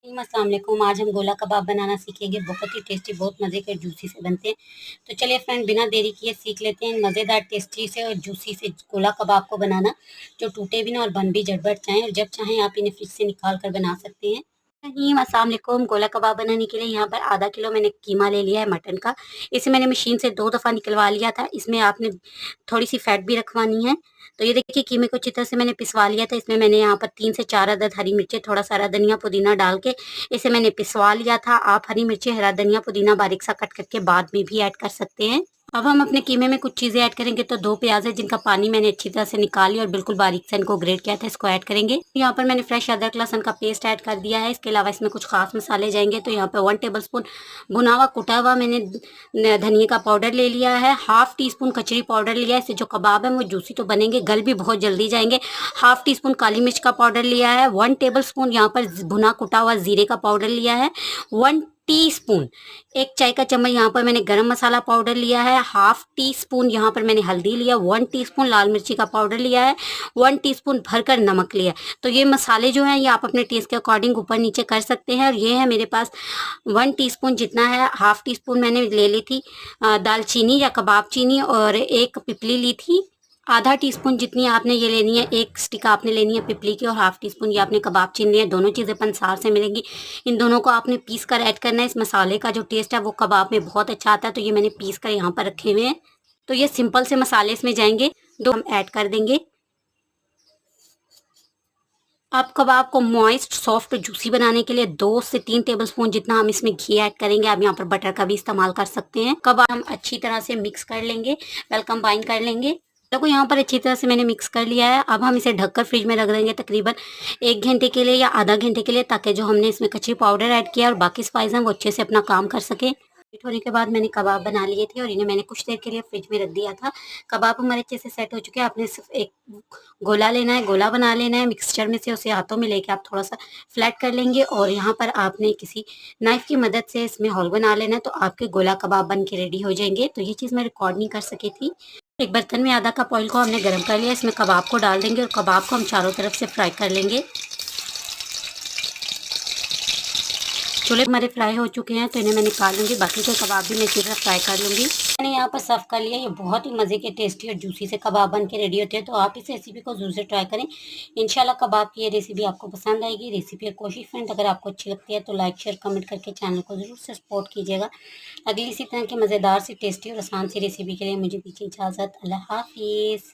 अस्सलाम वालेकुम। आज हम गोला कबाब बनाना सीखेंगे। बहुत ही टेस्टी, बहुत मज़े के और जूसी से बनते हैं। तो चलिए फ्रेंड, बिना देरी किए सीख लेते हैं मज़ेदार, टेस्टी से और जूसी से गोला कबाब को बनाना, जो टूटे भी ना और बन भी झटपट जाएँ, और जब चाहें आप इन्हें फ्रिज से निकाल कर बना सकते हैं। अस्सलाम वालेकुम। गोला कबाब बनाने के लिए यहाँ पर आधा किलो मैंने कीमा ले लिया है मटन का। इसे मैंने मशीन से 2 दफ़ा निकलवा लिया था। इसमें आपने थोड़ी-सी फैट भी रखवानी है। तो ये देखिए, कीमे को अच्छी तरह से मैंने पिसवा लिया था। इसमें मैंने यहाँ पर 3 से 4 अदद हरी मिर्चें, थोड़ा-सा हरा धनिया, पुदीना डाल के इसे मैंने पिसवा लिया था। आप हरी मिर्चें, हरा धनिया, पुदीना बारीक सा कट करके बाद में भी ऐड कर सकते हैं। अब हम अपने कीमे में कुछ चीज़ें ऐड करेंगे। तो 2 प्याज़ है जिनका पानी मैंने अच्छी तरह से निकाल लिया और बिल्कुल बारीक से इनको ग्रेट किया था, इसको ऐड करेंगे। यहाँ पर मैंने फ्रेश अदरक लहसुन का पेस्ट ऐड कर दिया है। इसके अलावा इसमें कुछ खास मसाले जाएंगे। तो यहाँ पर 1 टेबलस्पून भुना हुआ कुटा हुआ मैंने धनिया का पाउडर ले लिया है। हाफ टी स्पून कचरी पाउडर लिया है। इससे जो कबाब है वो जूसी तो बनेंगे, गल भी बहुत जल्दी जाएंगे। हाफ टी स्पून काली मिर्च का पाउडर लिया है। 1 टेबलस्पून यहाँ पर भुना कुटा हुआ जीरे का पाउडर लिया है। 1 टीस्पून, 1 चाय का चम्मच यहाँ पर मैंने गरम मसाला पाउडर लिया है। हाफ टी स्पून यहाँ पर मैंने हल्दी लिया। 1 टीस्पून लाल मिर्ची का पाउडर लिया है। 1 टीस्पून भरकर नमक लिया है। तो ये मसाले जो हैं ये आप अपने टेस्ट के अकॉर्डिंग ऊपर नीचे कर सकते हैं। और ये है मेरे पास 1 टीस्पून जितना है। हाफ टी स्पून मैंने ले ली थी दालचीनी या कबाब चीनी, और 1 पिपली ली थी। आधा टीस्पून जितनी आपने ये लेनी है, 1 स्टिक आपने लेनी है पिपली की, और हाफ टी स्पून ये आपने कबाब चीनी है। दोनों चीज़ें पंसार से मिलेंगी। इन दोनों को आपने पीस कर ऐड करना है। इस मसाले का जो टेस्ट है वो कबाब में बहुत अच्छा आता है। तो ये मैंने पीस कर यहाँ पर रखे हुए हैं। तो ये सिंपल से मसाले इसमें जाएंगे, 2 हम ऐड कर देंगे। आप कबाब को मॉइस्ट, सॉफ्ट, जूसी बनाने के लिए 2 से 3 टेबलस्पून जितना हम इसमें घी ऐड करेंगे। आप यहाँ पर बटर का भी इस्तेमाल कर सकते हैं। कबाब हम अच्छी तरह से मिक्स कर लेंगे, वेल कंबाइन कर लेंगे। देखो यहाँ पर अच्छी तरह से मैंने मिक्स कर लिया है। अब हम इसे ढककर फ्रिज में रख देंगे तकरीबन 1 घंटे के लिए या आधा घंटे के लिए, ताकि जो हमने इसमें कच्ची पाउडर ऐड किया और बाकी स्पाइस हैं वो अच्छे से अपना काम कर सकें। हीट होने के बाद मैंने कबाब बना लिए थे और इन्हें मैंने कुछ देर के लिए फ्रिज में रख दिया था। कबाब हमारे अच्छे से सेट हो चुके हैं। आपने सिर्फ एक गोला लेना है, गोला बना लेना है मिक्सचर में से। उसे हाथों में लेके आप थोड़ा-सा फ्लैट कर लेंगे और यहाँ पर आपने किसी नाइफ की मदद से इसमें होल बना लेना है, तो आपके गोला कबाब बन के रेडी हो जाएँगे। तो ये चीज़ मैं रिकॉर्ड नहीं कर सकी थी। एक बर्तन में आधा कप ऑयल को हमने गरम कर लिया। इसमें कबाब को डाल देंगे और कबाब को हम चारों तरफ से फ्राई कर लेंगे। छोले हमारे फ्राई हो चुके हैं तो इन्हें मैं निकाल लूँगी। बाकी के कबाब भी मैं इसी तरह फ्राई कर लूँगी। मैंने यहाँ पर सर्व कर लिया। ये बहुत ही मज़े के, टेस्टी और जूसी से कबाब बन के रेडी होते हैं। तो आप इस रेसिपी को ज़रूर से ट्राई करें। इंशाल्लाह कबाब की ये रेसिपी आपको पसंद आएगी। रेसिपी और कोशिश फ्रेंड अगर आपको अच्छी लगती है तो लाइक, शेयर, कमेंट करके चैनल को ज़रूर से सपोर्ट कीजिएगा। अगली इसी तरह की मज़ेदार सी, टेस्टी और आसान सी रेसिपी के लिए मुझे दीजिए इजाज़त। अल्लाह हाफ़िज़।